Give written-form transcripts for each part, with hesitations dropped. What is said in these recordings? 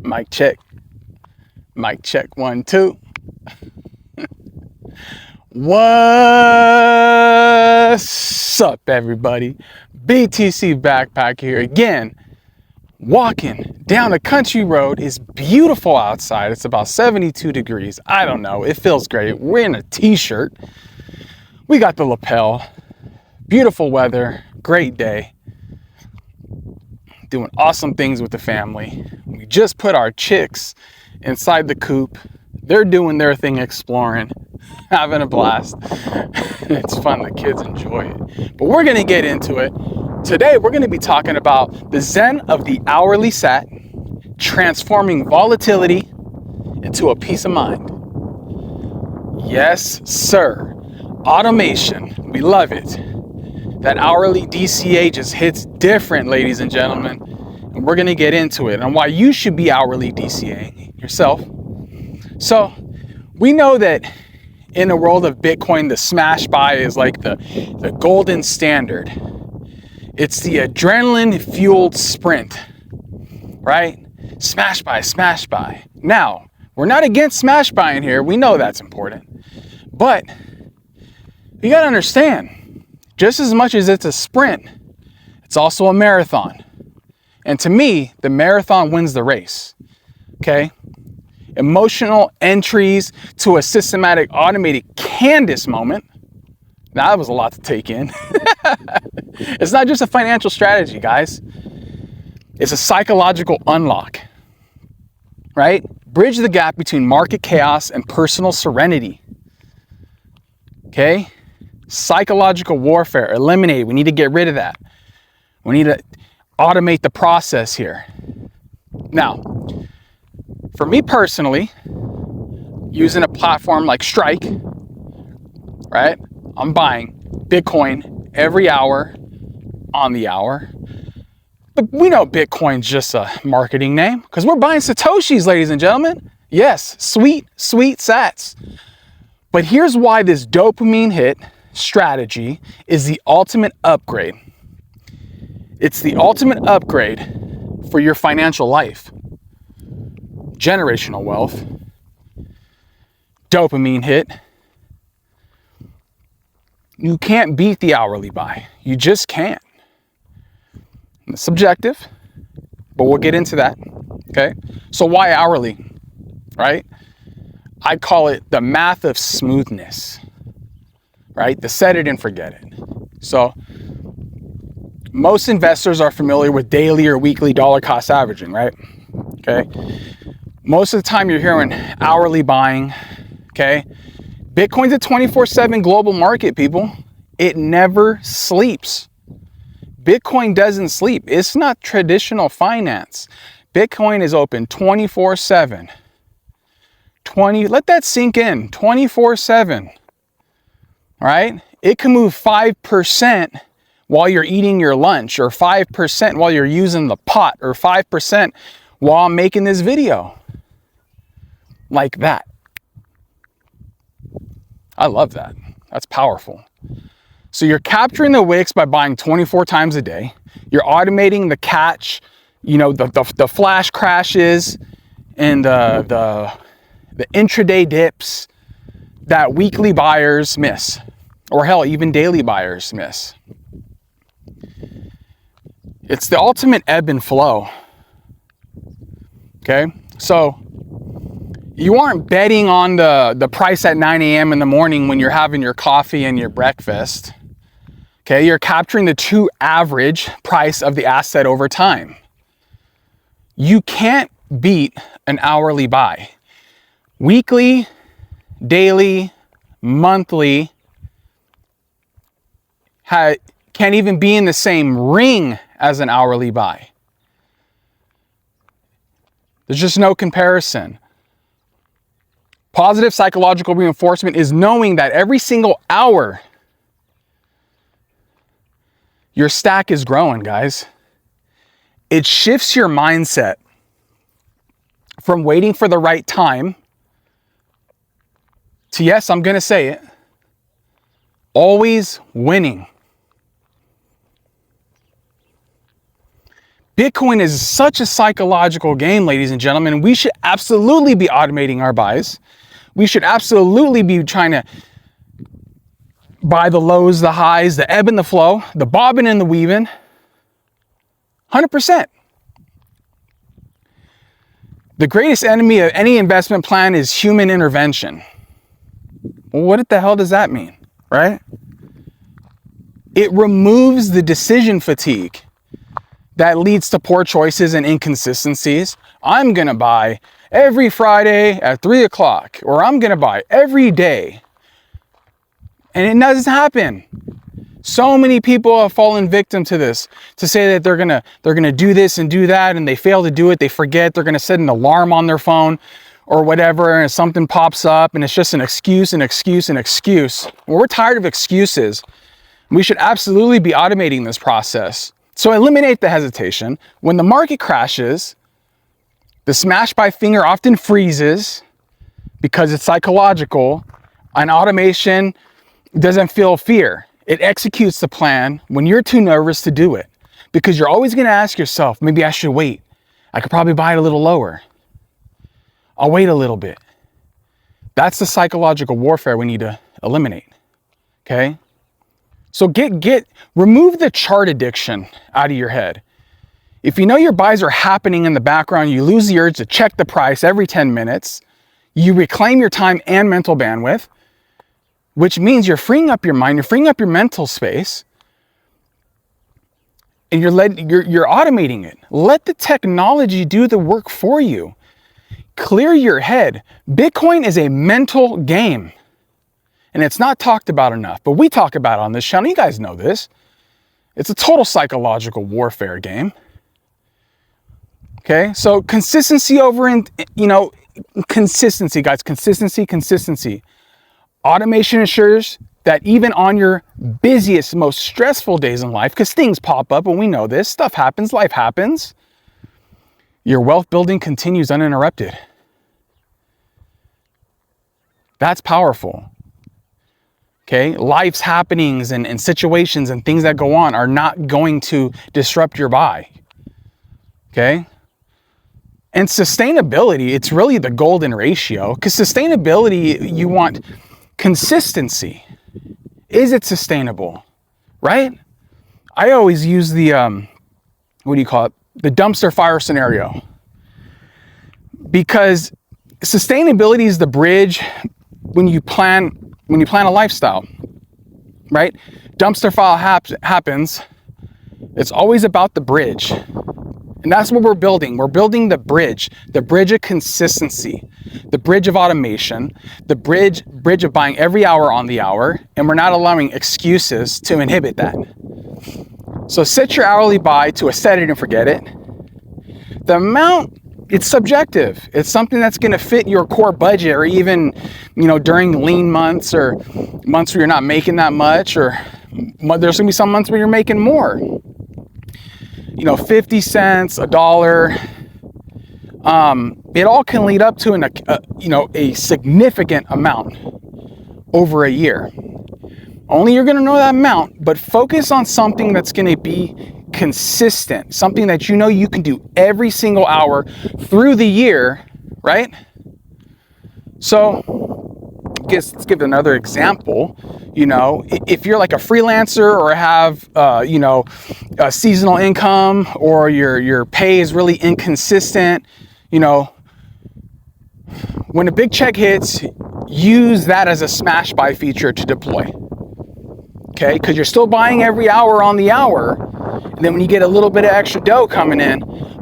Mic check. Mic check, 1, 2. What's up, everybody? BTC Backpacker here again. Walking down a country road. Is beautiful outside. It's about 72 degrees. I don't know. It feels great. We're in a t-shirt. We got the lapel. Beautiful weather. Great day. Doing awesome things with the family. We just put our chicks inside the coop. They're doing their thing, exploring, having a blast. It's fun. The kids enjoy it. But we're going to get into it. Today, we're going to be talking about the Zen of the hourly SAT, transforming volatility into a peace of mind. Yes, sir. Automation. We love it. That hourly DCA just hits different, ladies and gentlemen. And we're going to get into it and why you should be hourly DCAing yourself. So we know that in the world of Bitcoin, the smash buy is like the golden standard. It's the adrenaline fueled sprint, right? Smash buy, smash buy. Now, we're not against smash buying here. We know that's important. But you got to understand, just as much as it's a sprint, it's also a marathon. And to me, the marathon wins the race, okay? Emotional entries to a systematic automated Candace moment. Now, that was a lot to take in. It's not just a financial strategy, guys. It's a psychological unlock, right? Bridge the gap between market chaos and personal serenity, okay? Psychological warfare, eliminate. We need to get rid of that. We need to automate the process here. Now, for me personally, using a platform like Strike, right? I'm buying Bitcoin every hour on the hour. But we know Bitcoin's just a marketing name because we're buying Satoshis, ladies and gentlemen. Yes, sweet, sweet sats. But here's why this dopamine hit strategy is the ultimate upgrade. It's the ultimate upgrade for your financial life. Generational wealth. Dopamine hit. You can't beat the hourly buy. You just can't. It's subjective, but we'll get into that. Okay? So why hourly? Right? I call it the math of smoothness. Right? The set it and forget it. So most investors are familiar with daily or weekly dollar cost averaging, right? Okay. Most of the time you're hearing hourly buying, okay? Bitcoin's a 24/7 global market, people. It never sleeps. Bitcoin doesn't sleep. It's not traditional finance. Bitcoin is open 24/7. Let that sink in. 24/7. All right? It can move 5% while you're eating your lunch, or 5% while you're using the pot, or 5% while I'm making this video. Like that. I love that. That's powerful. So you're capturing the wicks by buying 24 times a day. You're automating the catch, the flash crashes and the intraday dips that weekly buyers miss, or hell, even daily buyers miss. It's the ultimate ebb and flow. Okay? So you aren't betting on the price at 9 a.m. in the morning when you're having your coffee and your breakfast. Okay? You're capturing the true average price of the asset over time. You can't beat an hourly buy. Weekly, daily, monthly can't even be in the same ring as an hourly buy. There's just no comparison. Positive psychological reinforcement is knowing that every single hour your stack is growing, guys. It shifts your mindset from waiting for the right time to, yes, I'm going to say it, always winning. Bitcoin is such a psychological game, ladies and gentlemen. We should absolutely be automating our buys. We should absolutely be trying to buy the lows, the highs, the ebb and the flow, the bobbing and the weaving. 100%. The greatest enemy of any investment plan is human intervention. Well, what the hell does that mean, right? It removes the decision fatigue that leads to poor choices and inconsistencies. I'm going to buy every Friday at 3 o'clock, or I'm going to buy every day. And it doesn't happen. So many people have fallen victim to this, to say that they're gonna do this and do that, and they fail to do it. They forget. They're gonna set an alarm on their phone or whatever, and something pops up, and it's just an excuse, an excuse, an excuse. Well, we're tired of excuses. We should absolutely be automating this process. So eliminate the hesitation. When the market crashes, the smash by finger often freezes because it's psychological, and automation doesn't feel fear. It executes the plan when you're too nervous to do it, because you're always going to ask yourself, maybe I should wait. I could probably buy it a little lower. I'll wait a little bit. That's the psychological warfare we need to eliminate. Okay? So remove the chart addiction out of your head. If you know your buys are happening in the background, you lose the urge to check the price every 10 minutes, you reclaim your time and mental bandwidth, which means you're freeing up your mind, you're freeing up your mental space, and you're automating it. Let the technology do the work for you. Clear your head. Bitcoin is a mental game, and it's not talked about enough, but we talk about it on this channel. You guys know this. It's a total psychological warfare game. Okay, so consistency consistency, guys, consistency. Automation ensures that even on your busiest, most stressful days in life, because things pop up and we know this, stuff happens, life happens, your wealth building continues uninterrupted. That's powerful. Okay, life's happenings and situations and things that go on are not going to disrupt your buy. Okay? And sustainability, it's really the golden ratio, because sustainability, you want consistency. Is it sustainable? Right? I always use the, the dumpster fire scenario. Because sustainability is the bridge when you plan a lifestyle, right? Dumpster fire happens. It's always about the bridge. And that's what we're building. We're building the bridge of consistency, the bridge of automation, the bridge of buying every hour on the hour, and we're not allowing excuses to inhibit that. So set your hourly buy to a set it and forget it. The amount, it's subjective. It's something that's going to fit your core budget, or even, during lean months or months where you're not making that much, or there's going to be some months where you're making more. 50 cents, $1. It all can lead up to a significant amount over a year. Only you're going to know that amount, but focus on something that's going to be consistent, something that you can do every single hour through the year, right? So, let's give another example. If you're like a freelancer or have, a seasonal income, or your pay is really inconsistent, when a big check hits, use that as a smash buy feature to deploy. Okay, because you're still buying every hour on the hour, and then when you get a little bit of extra dough coming in,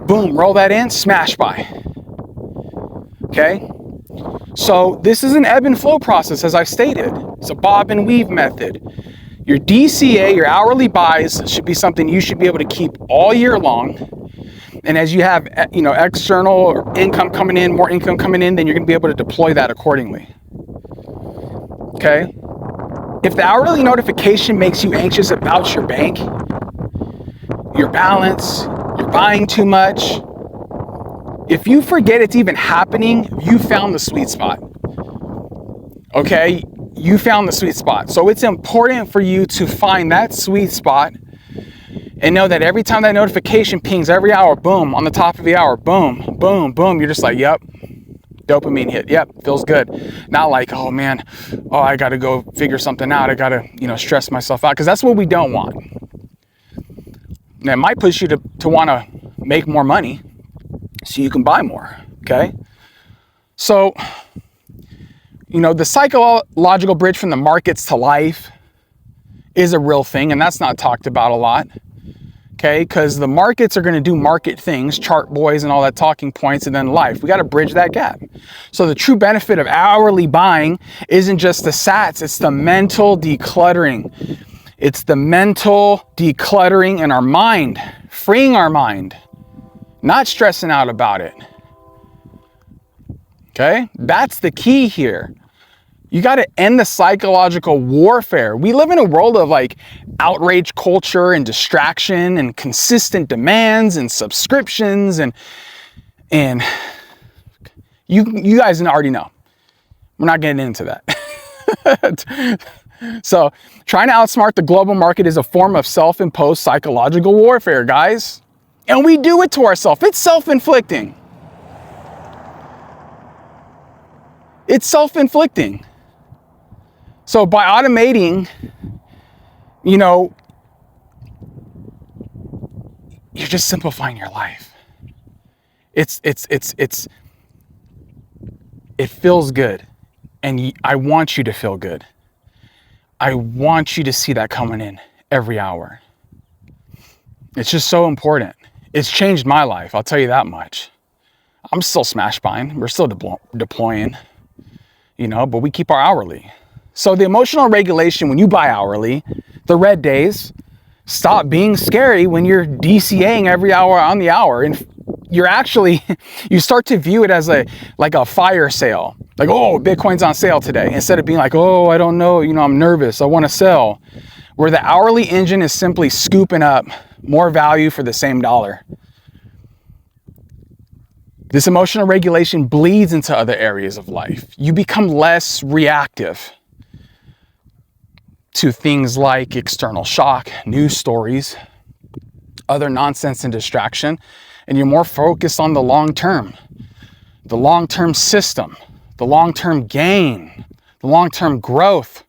boom, roll that in, smash buy. Okay. So this is an ebb and flow process, as I stated. It's a bob and weave method. Your DCA, your hourly buys, should be something you should be able to keep all year long. And as you have, external income coming in, more income coming in, then you're going to be able to deploy that accordingly. Okay? If the hourly notification makes you anxious about your bank, your balance, you're buying too much, if you forget it's even happening, you found the sweet spot. Okay? You found the sweet spot. So it's important for you to find that sweet spot and know that every time that notification pings every hour, boom, on the top of the hour, boom, boom, boom, you're just like, yep, dopamine hit, yep, feels good. Not like, oh man, oh, I got to go figure something out. I got to, stress myself out, because that's what we don't want. And it might push you to want to make more money so you can buy more, okay? So, the psychological bridge from the markets to life is a real thing, and that's not talked about a lot, okay? Because the markets are going to do market things, chart boys and all that talking points, and then life. We got to bridge that gap. So the true benefit of hourly buying isn't just the sats, it's the mental decluttering. It's the mental decluttering in our mind, freeing our mind, not stressing out about it. Okay? That's the key here. You got to end the psychological warfare. We live in a world of like outrage culture and distraction and consistent demands and subscriptions and you guys already know. We're not getting into that. So trying to outsmart the global market is a form of self-imposed psychological warfare, guys. And we do it to ourselves. It's self-inflicting. It's self-inflicting. So by automating, you're just simplifying your life. It feels good. And I want you to feel good. I want you to see that coming in every hour. It's just so important. It's changed my life, I'll tell you that much. I'm still smash buying. We're still deploying, but we keep our hourly. So the emotional regulation, when you buy hourly, the red days stop being scary when you're DCAing every hour on the hour. And you're actually, you start to view it as like a fire sale. Like, oh, Bitcoin's on sale today. Instead of being like, oh, I don't know, I'm nervous, I want to sell. Where the hourly engine is simply scooping up more value for the same dollar. This emotional regulation bleeds into other areas of life. You become less reactive to things like external shock, news stories, other nonsense and distraction, and you're more focused on the long-term system, the long-term gain, the long-term growth.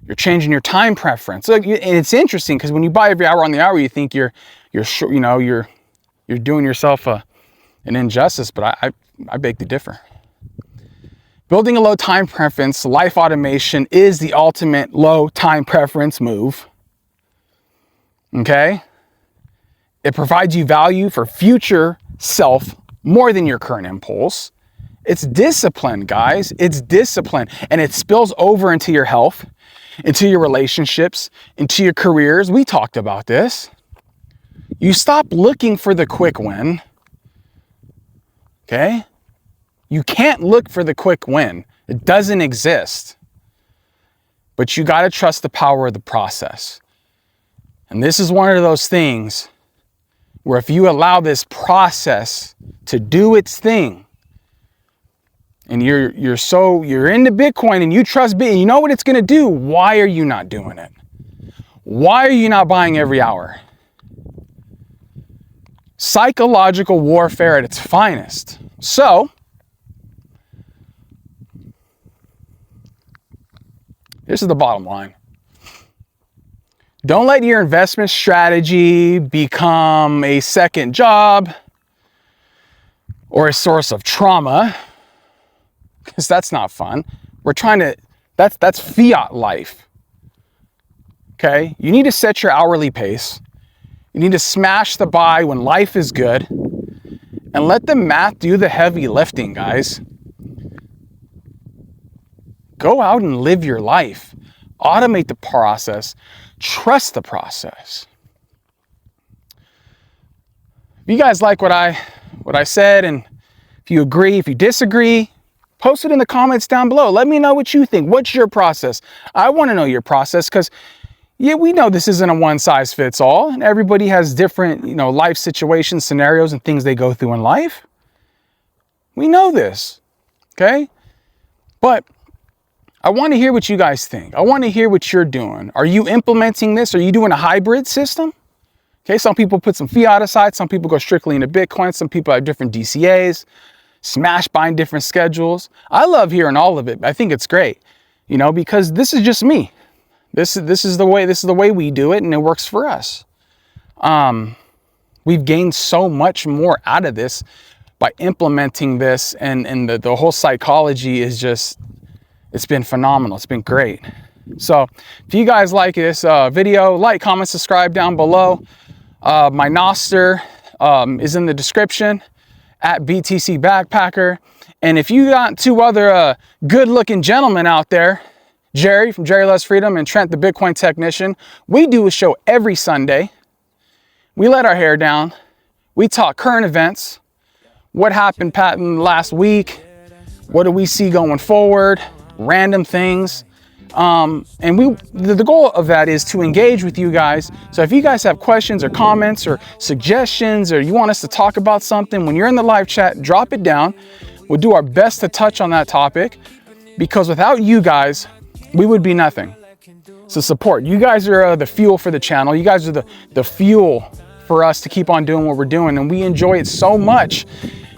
You're changing your time preference. So, and it's interesting because when you buy every hour on the hour, you think you're doing yourself an injustice, but I beg to differ. Building a low time preference, life automation is the ultimate low time preference move. Okay? It provides you value for future self more than your current impulse. It's discipline, guys. It's discipline. And it spills over into your health, into your relationships, into your careers. We talked about this. You stop looking for the quick win. Okay? You can't look for the quick win. It doesn't exist. But you got to trust the power of the process. And this is one of those things where if you allow this process to do its thing, and you're into Bitcoin and you trust Bitcoin, you know what it's going to do. Why are you not doing it? Why are you not buying every hour? Psychological warfare at its finest. So, this is the bottom line. Don't let your investment strategy become a second job or a source of trauma, because that's not fun. That's fiat life. Okay? You need to set your hourly pace. You need to smash the buy when life is good and let the math do the heavy lifting, guys. Go out and live your life. Automate the process. Trust the process. If you guys like what I said, and if you agree, if you disagree, post it in the comments down below. Let me know what you think. What's your process? I want to know your process, because we know this isn't a one size fits all, and everybody has different, life situations, scenarios, and things they go through in life. We know this, okay? But I want to hear what you guys think. I want to hear what you're doing. Are you implementing this? Are you doing a hybrid system? Okay, some people put some fiat aside, some people go strictly into Bitcoin, some people have different DCAs, smash buying different schedules. I love hearing all of it. I think it's great, you know, because this is just me. This is the way we do it, and it works for us. We've gained so much more out of this by implementing this, and the whole psychology is just, it's been phenomenal. It's been great. So if you guys like this video, like, comment, subscribe down below. My Noster is in the description at btcfannypacker. And if you got two other good looking gentlemen out there, Jerry from Jerry Loves Freedom and Trent the Bitcoin Technician, we do a show every Sunday. We let our hair down. We talk current events. What happened, Patton, last week? What do we see going forward? Random things. And the goal of that is to engage with you guys. So if you guys have questions or comments or suggestions, or you want us to talk about something, when you're in the live chat, drop it down. We'll do our best to touch on that topic, because without you guys, we would be nothing. So support. You guys are the fuel for the channel. You guys are the fuel for us to keep on doing what we're doing, and we enjoy it so much.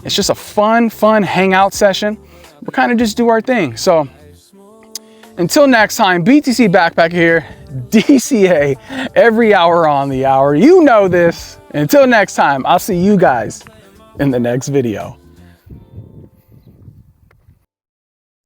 It's just a fun hangout session. We're kind of just do our thing. So until next time, BTC Backpacker here, DCA every hour on the hour. You know this. Until next time, I'll see you guys in the next video.